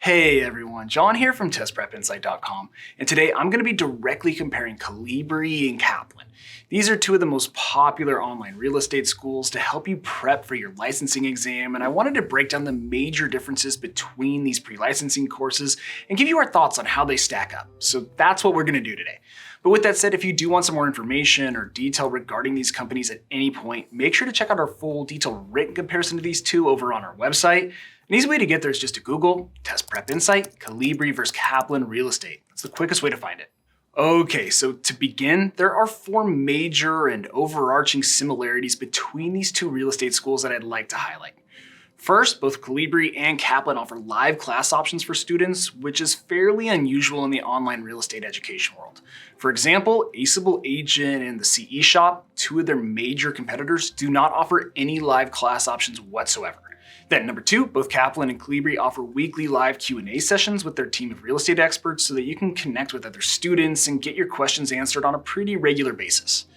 Hey everyone, John here from testprepinsight.com, and today I'm going to be directly comparing Colibri and Kaplan. These are two of the most popular online real estate schools to help you prep for your licensing exam, and I wanted to break down the major differences between these pre-licensing courses and give you our thoughts on how they stack up. So that's what we're going to do today. But with that said, if you do want some more information or detail regarding these companies at any point, make sure to check out our full detailed written comparison to these two over on our website. An easy way to get there is just to Google Test Prep Insight, Colibri versus Kaplan Real Estate. That's the quickest way to find it. Okay, so to begin, there are four major and overarching similarities between these two real estate schools that I'd like to highlight. First, both Colibri and Kaplan offer live class options for students, which is fairly unusual in the online real estate education world. For example, AceableAgent and the CE Shop, two of their major competitors, do not offer any live class options whatsoever. Then number two, both Kaplan and Colibri offer weekly live Q&A sessions with their team of real estate experts so that you can connect with other students and get your questions answered on a pretty regular basis.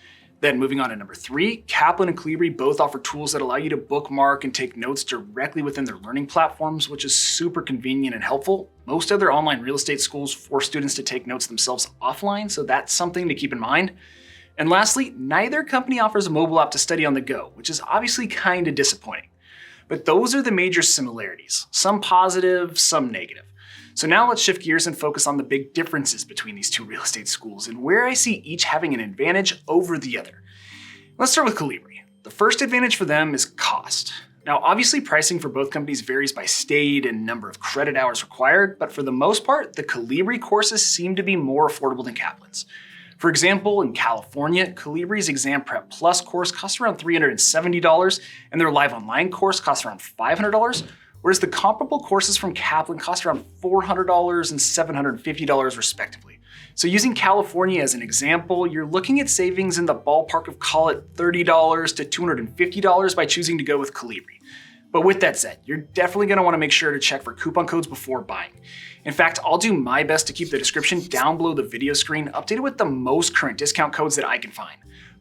Then moving on to number three, Kaplan and Colibri both offer tools that allow you to bookmark and take notes directly within their learning platforms, which is super convenient and helpful. Most other online real estate schools force students to take notes themselves offline, so that's something to keep in mind. And lastly, neither company offers a mobile app to study on the go, which is obviously kind of disappointing. But those are the major similarities, some positive, some negative. So now let's shift gears and focus on the big differences between these two real estate schools and where I see each having an advantage over the other. Let's start with Colibri. The first advantage for them is cost. Now, obviously pricing for both companies varies by state and number of credit hours required, but for the most part, the Colibri courses seem to be more affordable than Kaplan's. For example, in California, Colibri's Exam Prep Plus course costs around $370, and their live online course costs around $500, whereas the comparable courses from Kaplan cost around $400 and $750 respectively. So using California as an example, you're looking at savings in the ballpark of call it $30 to $250 by choosing to go with Colibri. But with that said, you're definitely going to want to make sure to check for coupon codes before buying. In fact, I'll do my best to keep the description down below the video screen updated with the most current discount codes that I can find.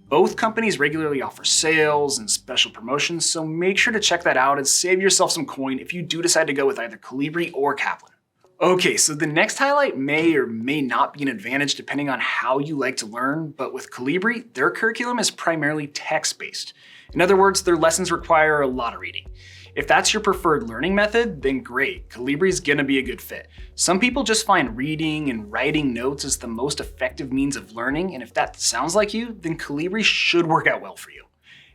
Both companies regularly offer sales and special promotions, so make sure to check that out and save yourself some coin if you do decide to go with either Colibri or Kaplan. Okay, so the next highlight may or may not be an advantage depending on how you like to learn, but with Colibri, their curriculum is primarily text-based. In other words, their lessons require a lot of reading. If that's your preferred learning method, then great, Colibri's gonna be a good fit. Some people just find reading and writing notes as the most effective means of learning, and if that sounds like you, then Colibri should work out well for you.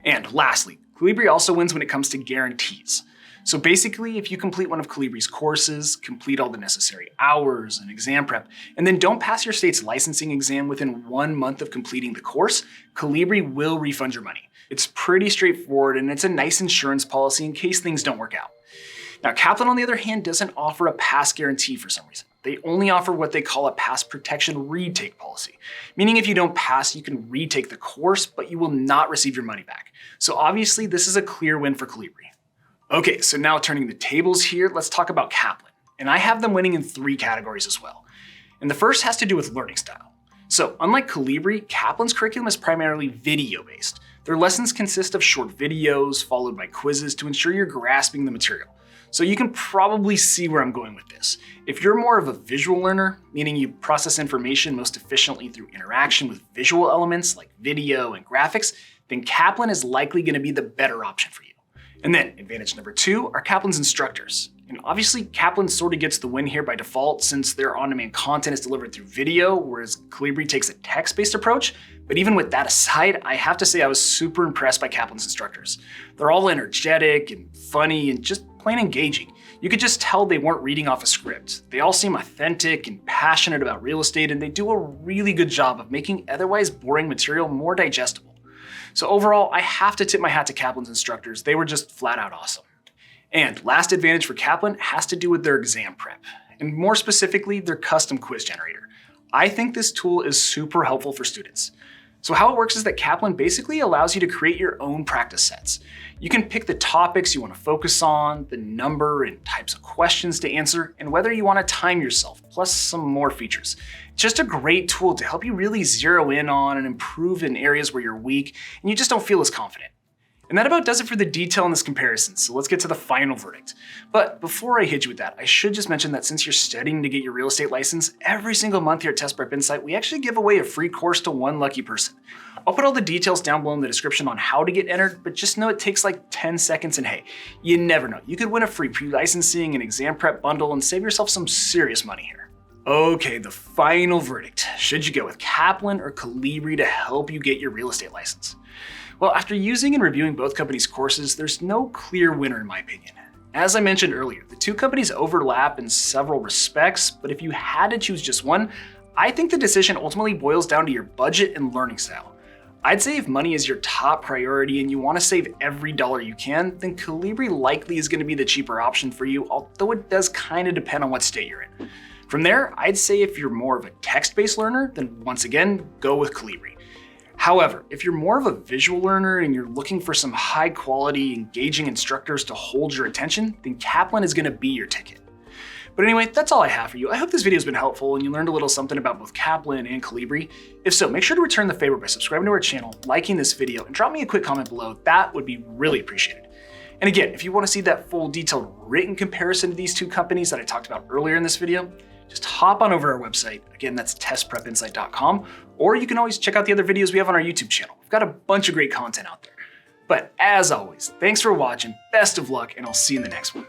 And lastly, Colibri also wins when it comes to guarantees. So basically, if you complete one of Colibri's courses, complete all the necessary hours and exam prep, and then don't pass your state's licensing exam within 1 month of completing the course, Colibri will refund your money. It's pretty straightforward, and it's a nice insurance policy in case things don't work out. Now, Kaplan, on the other hand, doesn't offer a pass guarantee for some reason. They only offer what they call a pass protection retake policy, meaning if you don't pass, you can retake the course, but you will not receive your money back. So obviously, this is a clear win for Colibri. Okay, so now turning the tables here, let's talk about Kaplan. And I have them winning in 3 categories as well. And the first has to do with learning style. So unlike Colibri, Kaplan's curriculum is primarily video-based. Their lessons consist of short videos followed by quizzes to ensure you're grasping the material. So you can probably see where I'm going with this. If you're more of a visual learner, meaning you process information most efficiently through interaction with visual elements like video and graphics, then Kaplan is likely going to be the better option for you. And then advantage number 2 are Kaplan's instructors. And obviously Kaplan sort of gets the win here by default since their on-demand content is delivered through video, whereas Colibri takes a text-based approach. But even with that aside, I have to say I was super impressed by Kaplan's instructors. They're all energetic and funny and just plain engaging. You could just tell they weren't reading off a script. They all seem authentic and passionate about real estate, and they do a really good job of making otherwise boring material more digestible. So overall, I have to tip my hat to Kaplan's instructors. They were just flat out awesome. And last advantage for Kaplan has to do with their exam prep, and more specifically, their custom quiz generator. I think this tool is super helpful for students. So how it works is that Kaplan basically allows you to create your own practice sets. You can pick the topics you want to focus on, the number and types of questions to answer, and whether you want to time yourself, plus some more features. It's just a great tool to help you really zero in on and improve in areas where you're weak and you just don't feel as confident. And that about does it for the detail in this comparison, so let's get to the final verdict. But before I hit you with that, I should just mention that since you're studying to get your real estate license, every single month here at Test Prep Insight, we actually give away a free course to one lucky person. I'll put all the details down below in the description on how to get entered, but just know it takes like 10 seconds, and hey, you never know. You could win a free pre-licensing and exam prep bundle and save yourself some serious money here. Okay, the final verdict. Should you go with Kaplan or Colibri to help you get your real estate license? Well, after using and reviewing both companies' courses, there's no clear winner in my opinion. As I mentioned earlier, the two companies overlap in several respects, but if you had to choose just one, I think the decision ultimately boils down to your budget and learning style. I'd say if money is your top priority and you want to save every dollar you can, then Colibri likely is going to be the cheaper option for you, although it does kind of depend on what state you're in. From there, I'd say if you're more of a text-based learner, then once again, go with Colibri. However, if you're more of a visual learner and you're looking for some high quality, engaging instructors to hold your attention, then Kaplan is going to be your ticket. But anyway, that's all I have for you. I hope this video has been helpful and you learned a little something about both Kaplan and Colibri. If so, make sure to return the favor by subscribing to our channel, liking this video, and drop me a quick comment below. That would be really appreciated. And again, if you want to see that full detailed written comparison to these two companies that I talked about earlier in this video, just hop on over to our website. Again, that's testprepinsight.com, or you can always check out the other videos we have on our YouTube channel. We've got a bunch of great content out there. But as always, thanks for watching, best of luck, and I'll see you in the next one.